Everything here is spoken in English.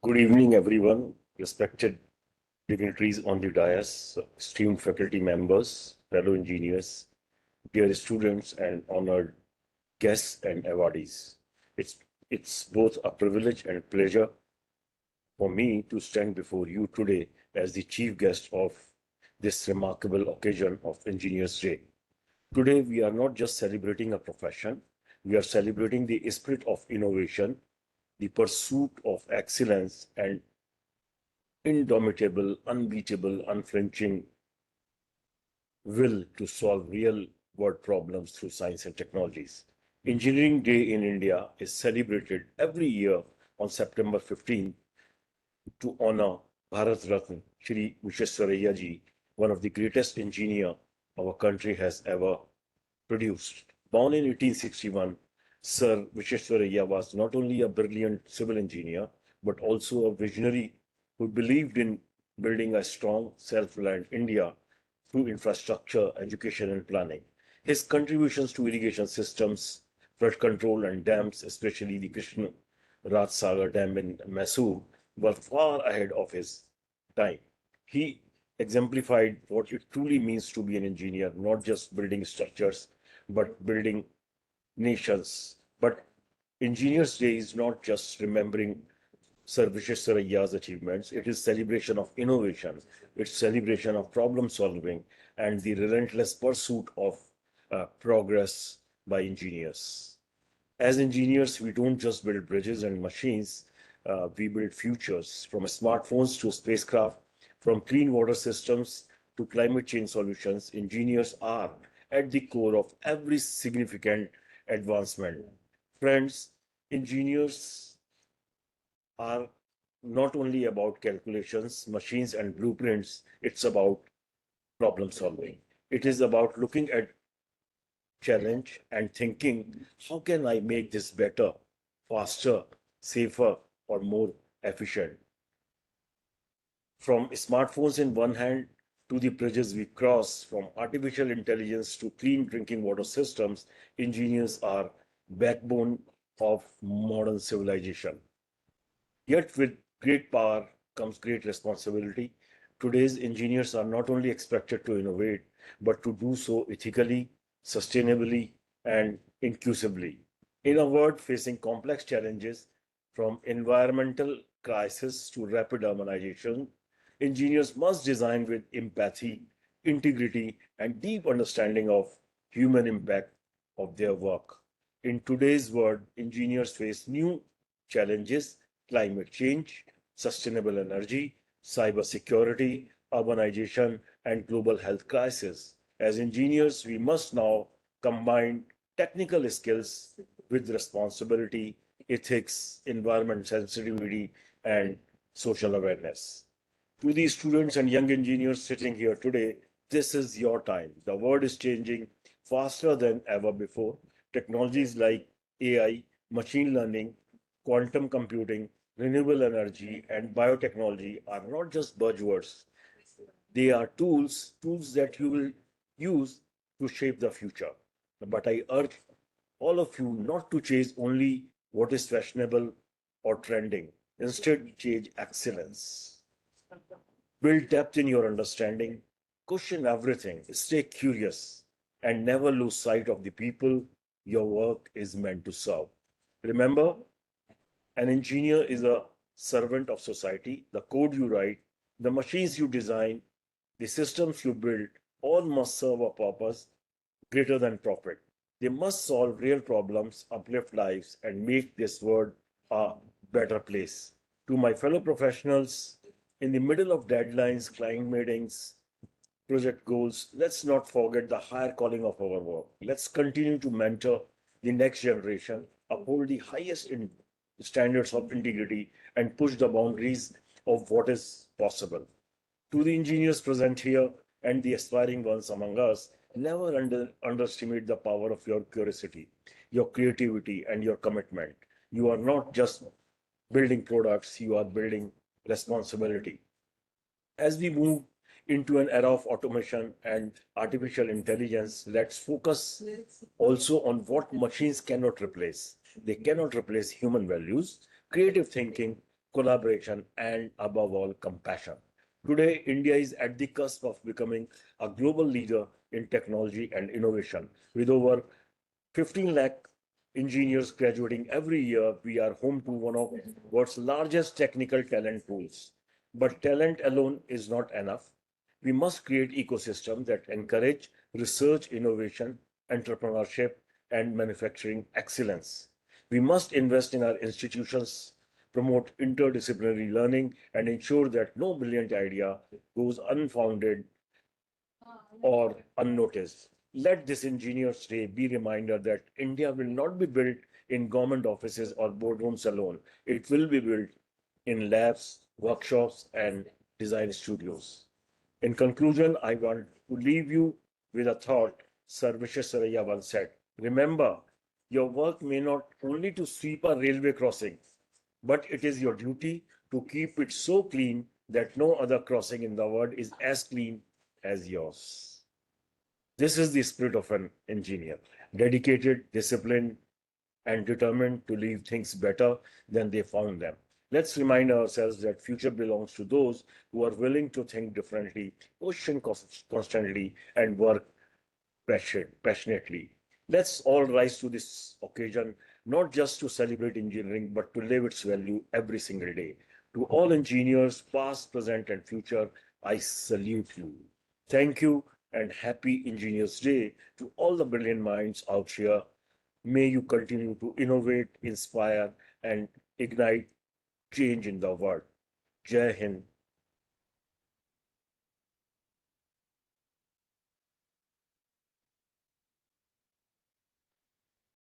Good evening, everyone, respected dignitaries on the dais, esteemed faculty members, fellow engineers, dear students, and honored guests and awardees. It's, it's both a privilege and pleasure for me to stand before you today as the chief guest of this remarkable occasion of Engineers Day. Today, we are not just celebrating a profession, we are celebrating the spirit of innovation, the pursuit of excellence, and indomitable, unbeatable, unflinching will to solve real world problems through science and technologies. Engineering Day in India is celebrated every year on September 15 to honor Bharat Ratna Shri Vishwesvaraya ji, one of the greatest engineer our country has ever produced. Born in 1861, Sir Vishwesvaraya was not only a brilliant civil engineer, but also a visionary who believed in building a strong, self-reliant India through infrastructure, education, and planning. His contributions to irrigation systems, flood control, and dams, especially the Krishna Raj Sagar Dam in Mysore, were far ahead of his time. He exemplified what it truly means to be an engineer, not just building structures, but building nations. But Engineers Day is not just remembering Sir Vishwesvaraya's achievements, it is celebration of innovation, it's celebration of problem solving, and the relentless pursuit of progress by engineers. As engineers, we don't just build bridges and machines, we build futures from smartphones to spacecraft, from clean water systems to climate change solutions. Engineers are at the core of every significant advancement. Friends, engineers are not only about calculations, machines, and blueprints, it's about problem solving. It is about looking at challenge and thinking, how can I make this better, faster, safer, or more efficient? From smartphones in one hand to the bridges we cross, from artificial intelligence to clean drinking water systems, engineers are backbone of modern civilization. Yet with great power comes great responsibility. Today's engineers are not only expected to innovate, but to do so ethically, sustainably, and inclusively. In a world facing complex challenges from environmental crisis to rapid urbanization, engineers must design with empathy, integrity, and deep understanding of human impact of their work. In today's world, engineers face new challenges: climate change, sustainable energy, cybersecurity, urbanization, and global health crisis. As engineers, we must now combine technical skills with responsibility, ethics, environment sensitivity, and social awareness. To the students and young engineers sitting here today, this is your time. The world is changing faster than ever before. Technologies like AI, machine learning, quantum computing, renewable energy, and biotechnology are not just buzzwords. They are tools that you will use to shape the future. But I urge all of you not to chase only what is fashionable or trending. Instead, chase excellence. Build depth in your understanding, question everything, stay curious, and never lose sight of the people your work is meant to serve. Remember, an engineer is a servant of society. The code you write, the machines you design, the systems you build, all must serve a purpose greater than profit. They must solve real problems, uplift lives, and make this world a better place. To my fellow professionals, in the middle of deadlines, client meetings, project goals, let's not forget the higher calling of our work. Let's continue to mentor the next generation, uphold the highest standards of integrity, and push the boundaries of what is possible. To the engineers present here and the aspiring ones among us, never underestimate the power of your curiosity, your creativity, and your commitment. You are not just building products, you are building responsibility. As we move into an era of automation and artificial intelligence, let's focus also on what machines cannot replace. They cannot replace human values, creative thinking, collaboration, and above all, compassion. Today, India is at the cusp of becoming a global leader in technology and innovation. With over 15 lakh engineers graduating every year, we are home to one of world's largest technical talent pools. But talent alone is not enough. We must create ecosystems that encourage research, innovation, entrepreneurship, and manufacturing excellence. We must invest in our institutions, promote interdisciplinary learning, and ensure that no brilliant idea goes unfounded or unnoticed. Let this Engineers Day be a reminder that India will not be built in government offices or boardrooms alone. It will be built in labs, workshops, and design studios. In conclusion, I want to leave you with a thought Sir Vishwesvaraya once said. Remember, your work may not only to sweep a railway crossing, but it is your duty to keep it so clean that no other crossing in the world is as clean as yours. This is the spirit of an engineer, dedicated, disciplined, and determined to leave things better than they found them. Let's remind ourselves that future belongs to those who are willing to think differently, question constantly, and work passionately. Let's all rise to this occasion, not just to celebrate engineering, but to live its value every single day. To all engineers, past, present, and future, I salute you. Thank you and happy Engineers Day to all the brilliant minds out here. May you continue to innovate, inspire, and ignite change in the world. Jai Hind,